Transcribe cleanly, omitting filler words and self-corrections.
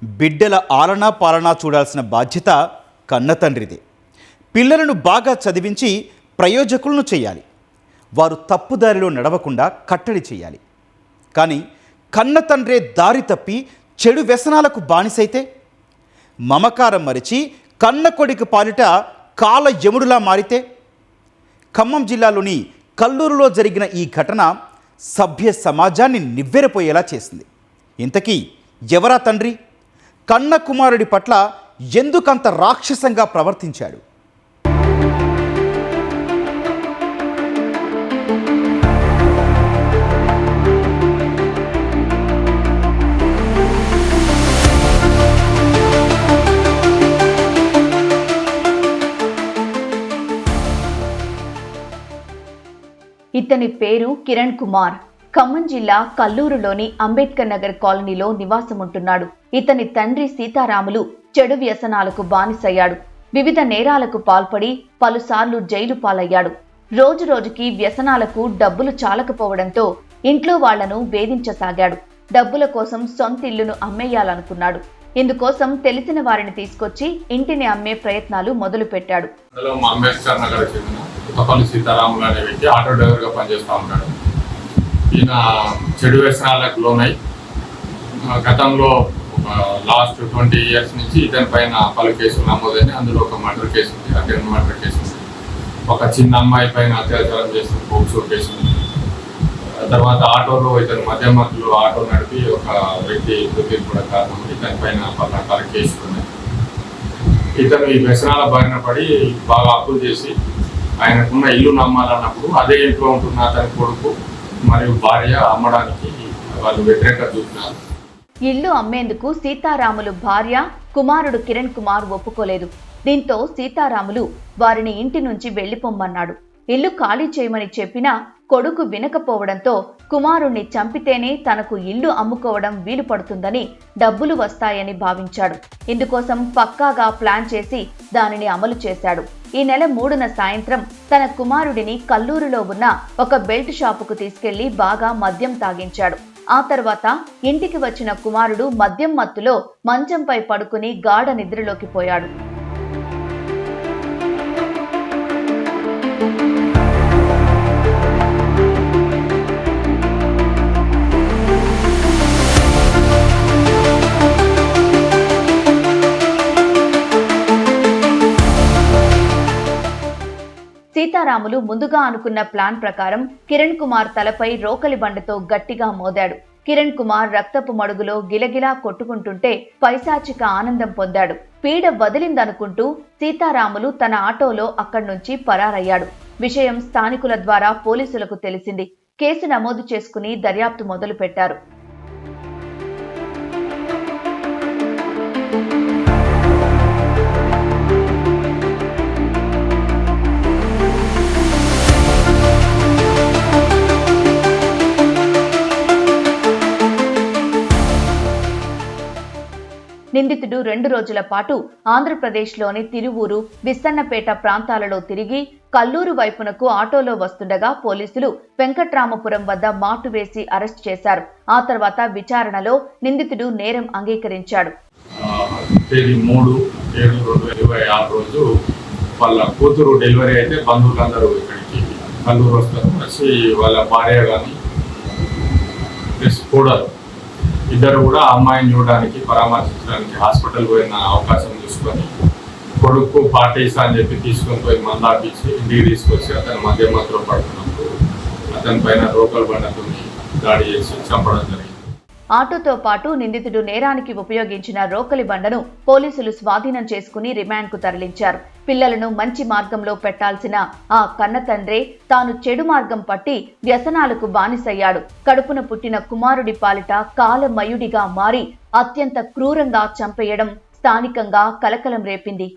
బిడ్డల ఆలనా పాలనా చూడాల్సిన బాధ్యత కన్నతండ్రిదే. పిల్లలను బాగా చదివించి ప్రయోజకులను చేయాలి. వారు తప్పుదారిలో నడవకుండా కట్టడి చేయాలి. కానీ కన్నతండ్రే దారి తప్పి చెడు వ్యసనాలకు బానిసైతే, మమకారం మరిచి కన్న కొడుకు పాలిట కాల యముడులా మారితే? ఖమ్మం జిల్లాలోని కల్లూరులో జరిగిన ఈ ఘటన సభ్య సమాజాన్ని నివ్వెరపోయేలా చేసింది. ఇంతకీ ఎవరా తండ్రి? కన్న కుమారుడి పట్ల ఎందుకంత రాక్షసంగా ప్రవర్తించాడు? ఇతని పేరు కిరణ్ కుమార్. ఖమ్మం జిల్లా కల్లూరులోని అంబేద్కర్ నగర్ కాలనీలో నివాసముంటున్నాడు. ఇతని తండ్రి సీతారాములు చెడు వ్యసనాలకు బానిసయ్యాడు. వివిధ నేరాలకు పాల్పడి పలుసార్లు జైలు పాలయ్యాడు. రోజు రోజుకి వ్యసనాలకు డబ్బులు చాలకపోవడంతో ఇంట్లో వాళ్లను వేధించసాగాడు. డబ్బుల కోసం సొంత ఇల్లును అమ్మేయాలనుకున్నాడు. ఇందుకోసం తెలిసిన వారిని తీసుకొచ్చి ఇంటిని అమ్మే ప్రయత్నాలు మొదలుపెట్టాడు. అంబేద్కర్ నగర్ చెందిన సీతారాములు అనే వ్యక్తి ఆటో డ్రైవర్ గా పనిచేస్తూ ఉంటాడు. ఈయన చెడు వ్యసనాలకు లోనై గతంలో లాస్ట్ 20 years నుంచి ఇతని పైన పలు కేసులు నమోదైన, అందులో ఒక మర్డర్ కేసు ఉంది, అటెంప్ట్ మర్డర్ కేసు ఉంది, ఒక చిన్న అమ్మాయి పైన అత్యాచారం చేసిన పోక్సో కేసు ఉంది. తర్వాత ఆటోలో ఇతను మధ్యమధ్యలో ఆటో నడిపి ఒక వ్యక్తి మృతికి కూడా కారణం. ఇతని పైన 10 రకాల కేసులు ఉన్నాయి. ఇతను ఈ వ్యసనాల బారిన పడి బాగా అప్పులు చేసి ఆయనకున్న ఇల్లు నమ్మాలన్నప్పుడు అదే ఇంట్లో ఉంటున్న అతని కొడుకు మరియు భార్య అమ్మడానికి వాళ్ళు వ్యతిరేకత చూపినారు. ఇల్లు అమ్మేందుకు సీతారాములు భార్య, కుమారుడు కిరణ్ కుమార్ ఒప్పుకోలేదు. దీంతో సీతారాములు వారిని ఇంటి నుంచి వెళ్లిపోమ్మన్నాడు. ఇల్లు ఖాళీ చేయమని చెప్పినా కొడుకు వినకపోవడంతో కుమారుణ్ణి చంపితేనే తనకు ఇల్లు అమ్ముకోవడం వీలు పడుతుందని, డబ్బులు వస్తాయని భావించాడు. ఇందుకోసం పక్కాగా ప్లాన్ చేసి దానిని అమలు చేశాడు. ఈ నెల 3న సాయంత్రం తన కుమారుడిని కల్లూరులో ఉన్న ఒక బెల్ట్ షాపుకు తీసుకెళ్లి బాగా మద్యం తాగించాడు. ఆ తర్వాత ఇంటికి వచ్చిన కుమారుడు మద్యం మత్తులో మంచంపై పడుకుని గాఢ నిద్రలోకి పోయాడు. సీతారాములు ముందుగా అనుకున్న ప్లాన్ ప్రకారం కిరణ్ కుమార్ తలపై రోకలి బండతో గట్టిగా మోదాడు. కిరణ్ కుమార్ రక్తపు మడుగులో గిలగిలా కొట్టుకుంటుంటే పైశాచిక ఆనందం పొందాడు. పీడ వదిలిందనుకుంటూ సీతారాములు తన ఆటోలో అక్కడి నుంచి పరారయ్యాడు. విషయం స్థానికుల ద్వారా పోలీసులకు తెలిసింది. కేసు నమోదు చేసుకుని దర్యాప్తు మొదలుపెట్టారు. నిందితుడు 2 రోజుల పాటు ఆంధ్రప్రదేశ్లోని తిరువూరు, విస్సన్నపేట ప్రాంతాలలో తిరిగి కల్లూరు వైపునకు ఆటోలో వస్తుండగా పోలీసులు వెంకట్రామపురం వద్ద మాటు వేసి అరెస్ట్ చేశారు. ఆ తర్వాత విచారణలో నిందితుడు నేరం అంగీకరించాడు. తేదీ 3/7/2026 రోజు వాళ్ళ కూతురు డెలివరీ అయితే బంధువులందరూ ఇక్కడికి కల్లూరు వస్తారు. వచ్చి వాళ్ళ భార్య కానీ ప్లస్ కూడరు ఇద్దరు కూడా అమ్మాయిని చూడడానికి, పరామర్శించడానికి హాస్పిటల్ పోయిన అవకాశం చూసుకొని కొడుకు పార్టీస్ అని చెప్పి తీసుకొని పోయి మందాపించి ఇంటికి తీసుకొచ్చి అతను మధ్యమధ్యలో పడుతున్నప్పుడు అతని పైన రోకల్ బండతో దాడి చేసి చంపడం జరిగింది. ఆటోతో పాటు నిందితుడు నేరానికి ఉపయోగించిన రోకలి బండను పోలీసులు స్వాధీనం చేసుకుని రిమాండ్కు తరలించారు. పిల్లలను మంచి మార్గంలో పెట్టాల్సిన ఆ కన్నతండ్రే తాను చెడు మార్గం పట్టి వ్యసనాలకు బానిసయ్యాడు. కడుపున పుట్టిన కుమారుడి పాలిట కాలమయుడిగా మారి అత్యంత క్రూరంగా చంపేయడం స్థానికంగా కలకలం రేపింది.